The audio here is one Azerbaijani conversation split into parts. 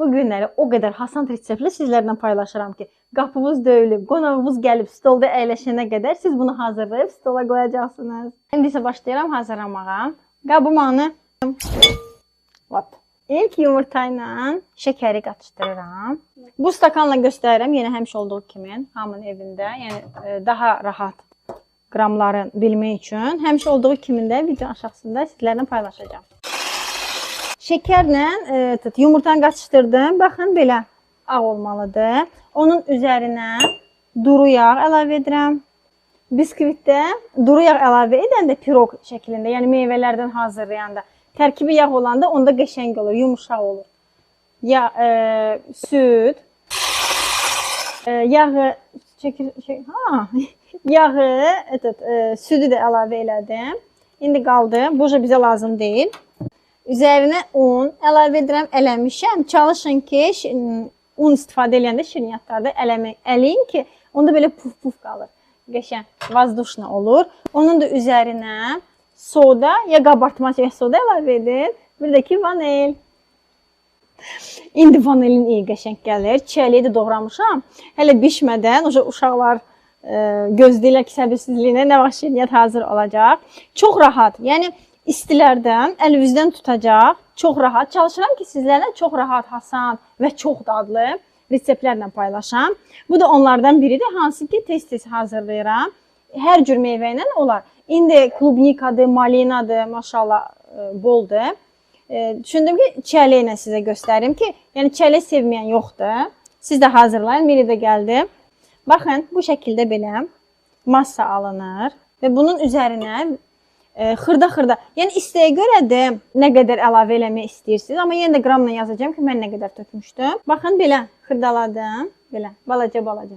bu günləri o qədər hasant reseptlə sizlərlə paylaşıram ki, qapımız döyülüb, qonağımız gəlib, stolda əyləşənə qədər siz bunu hazırlayıb stola qoyacaqsınız. İndi isə başlayıram hazırlamağa. Qabımanı İlk yumurta ilə şəkəri qatışdırıram. Bu stakanla göstərirəm, yenə həmişə olduğu kimi, hamının evində, yəni daha rahat qramları bilmək üçün. Həmişə olduğu kimi də video aşağısında sizlərlə paylaşacağım. Şəkərlə yumurtanı qatışdırdım. Baxın, belə ağ olmalıdır. Onun üzərinə duru yağ əlavə edirəm. Biskvitdə duru yağ əlavə edəndə piroq şəklində, yəni meyvələrdən hazırlayanda, tərkibi yağ olanda onda qəşəng olur, yumuşaq olur. Süd, yağı, südü də əlavə elədim. İndi qaldı, bu bizə lazım deyil. Üzərinə un əlavə edirəm, eləmişəm. Çalışın ki, un istifadə edəndə şirniyyatlarda eləyin ki, onda belə puf-puf qalır. Qəşəng, vazduşna olur. Onun da üzərinə soda ya qabartma soda əlavə edin. Bir də ki, vanil. İndi vanilin iyi qəşəng gəlir. Çiyəliyi də doğramışam. Hələ bişmədən uşaqlar gözləyirlər ki, səbirsizliyinə nə vaxt şirniyyat hazır olacaq. Çox rahat. Yəni istilərdən əlinizdən tutacaq. Çox rahat. Çalışıram ki, sizlərlə çox rahat, hasan və çox dadlı reseptlərlə paylaşam. Bu da onlardan biridir, hansı ki, tez-tez hazırlayıram. Hər cür meyvə ilə olar. İndi klubnikadır, malinadır, maşallah boldur. Düşündüm ki, çiyələk ilə sizə göstərim ki, yəni çiyələk sevməyən yoxdur. Siz də hazırlayın, Miri də gəldi. Baxın, bu şəkildə belə massa alınır və bunun üzərinə xırda-xırda, yəni istəyə görədir nə qədər əlavə eləmək istəyirsiniz. Amma yenə də qramla yazacağım ki, mən nə qədər tökmüşdüm. Baxın, belə xırdaladım, belə balaca-balaca.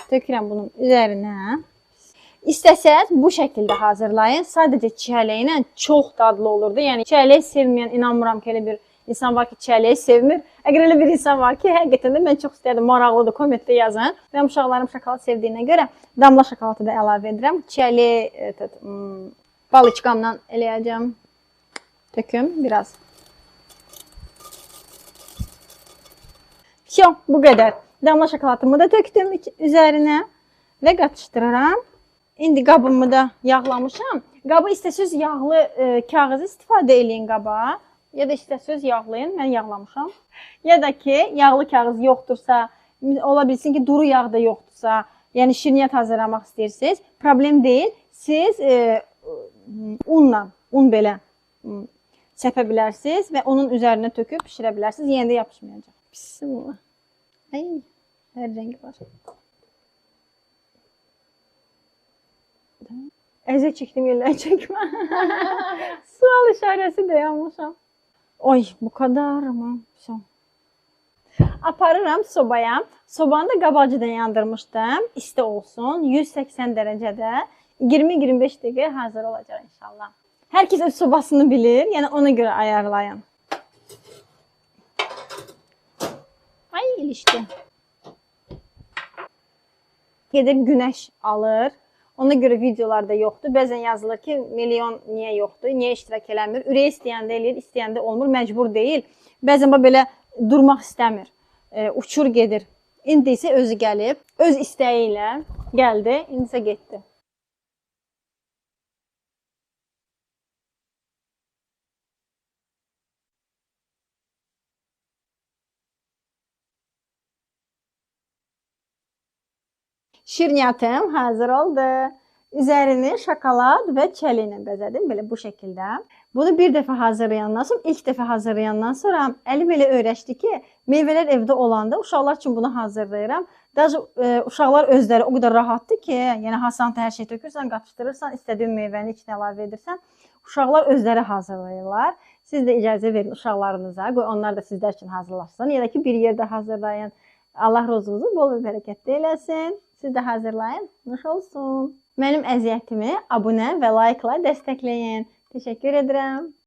Tökürəm bunun üzərinə. İstəsəz bu şəkildə hazırlayın. Sadəcə çiyələk ilə çox dadlı olurdu. Yəni çiyələk sevməyən, inanmıram ki, elə bir insan var ki, çiyələyi sevmir. Əgər elə bir insan var ki, həqiqətən də mən çox istəyirdim, maraqlıdır, kommentdə yazın. Mənim uşaqlarım şokolad sevdiyinə görə damla şokoladı da əlavə edirəm. Çiyələyi balıçqamdan eləyəcəm. Töküm biraz. Bu qədər. Damla şokoladımı da tökdüm üzərinə və qatışdırıram. İndi qabımı da yağlamışam. Qabı istəsəz yağlı kağızı istifadə eləyin qaba. Ya da istəsəz yağlayın. Mən yağlamışam. Ya da ki, yağlı kağız yoxdursa, ola bilsin ki, duru yağ da yoxdursa, yəni şirniyyat hazırlamaq istəyirsiniz. Problem deyil. Siz unla, un belə səpə bilərsiniz və onun üzərinə töküb pişirə bilərsiniz. Yenə də yapışmayacaq. Bismillah. Ay, hər rəngi var. Əzə çəkdim, yerləri çəkmə. Sual işarəsi də yanmışam. Oy, bu kadar mı? Aparıram sobaya. Sobanı da qabacıdan yandırmışdım. İsti olsun. 180 dərəcədə 20-25 dəqiqə hazır olacaq inşallah. Hər kəs öz sobasını bilir. Yəni ona görə ayarlayın. Ay, ilişdi. Gedir günəş alır. Ona görə videolarda yoxdur. Bəzən yazılır ki, milyon niyə yoxdur, niyə iştirak eləmir. Ürək istəyəndə eləyir, istəyəndə olmur, məcbur deyil. Bəzən belə durmaq istəmir, uçur gedir. İndi isə özü gəlib, öz istəyi ilə gəldi, indi isə getdi. Şirniyyatım hazır oldu. Üzərini şokolad və çəli ilə bəzədim. Belə bu şəkildə. Bunu bir dəfə hazırlayandan sonra, ilk dəfə hazırlayandan sonra əlim elə öyrəşdi ki, meyvələr evdə olanda uşaqlar üçün bunu hazırlayıram. Daha uşaqlar özləri o qədər rahatdır ki, yəni hasanta hər şey tökürsən, qatışdırırsan, istədiyin meyvəni içinə əlavə edirsən, uşaqlar özləri hazırlayırlar. Siz də icazə verin uşaqlarınıza, qoy onlar da sizlər üçün hazırlasın. Ya da ki, bir yerdə hazırlayın. Allah ruzunuzu bol və bərəkətli eləsin. Siz də hazırlayın, nuş olsun. Mənim əziyyətimi abunə və like-la dəstəkləyin. Təşəkkür edirəm.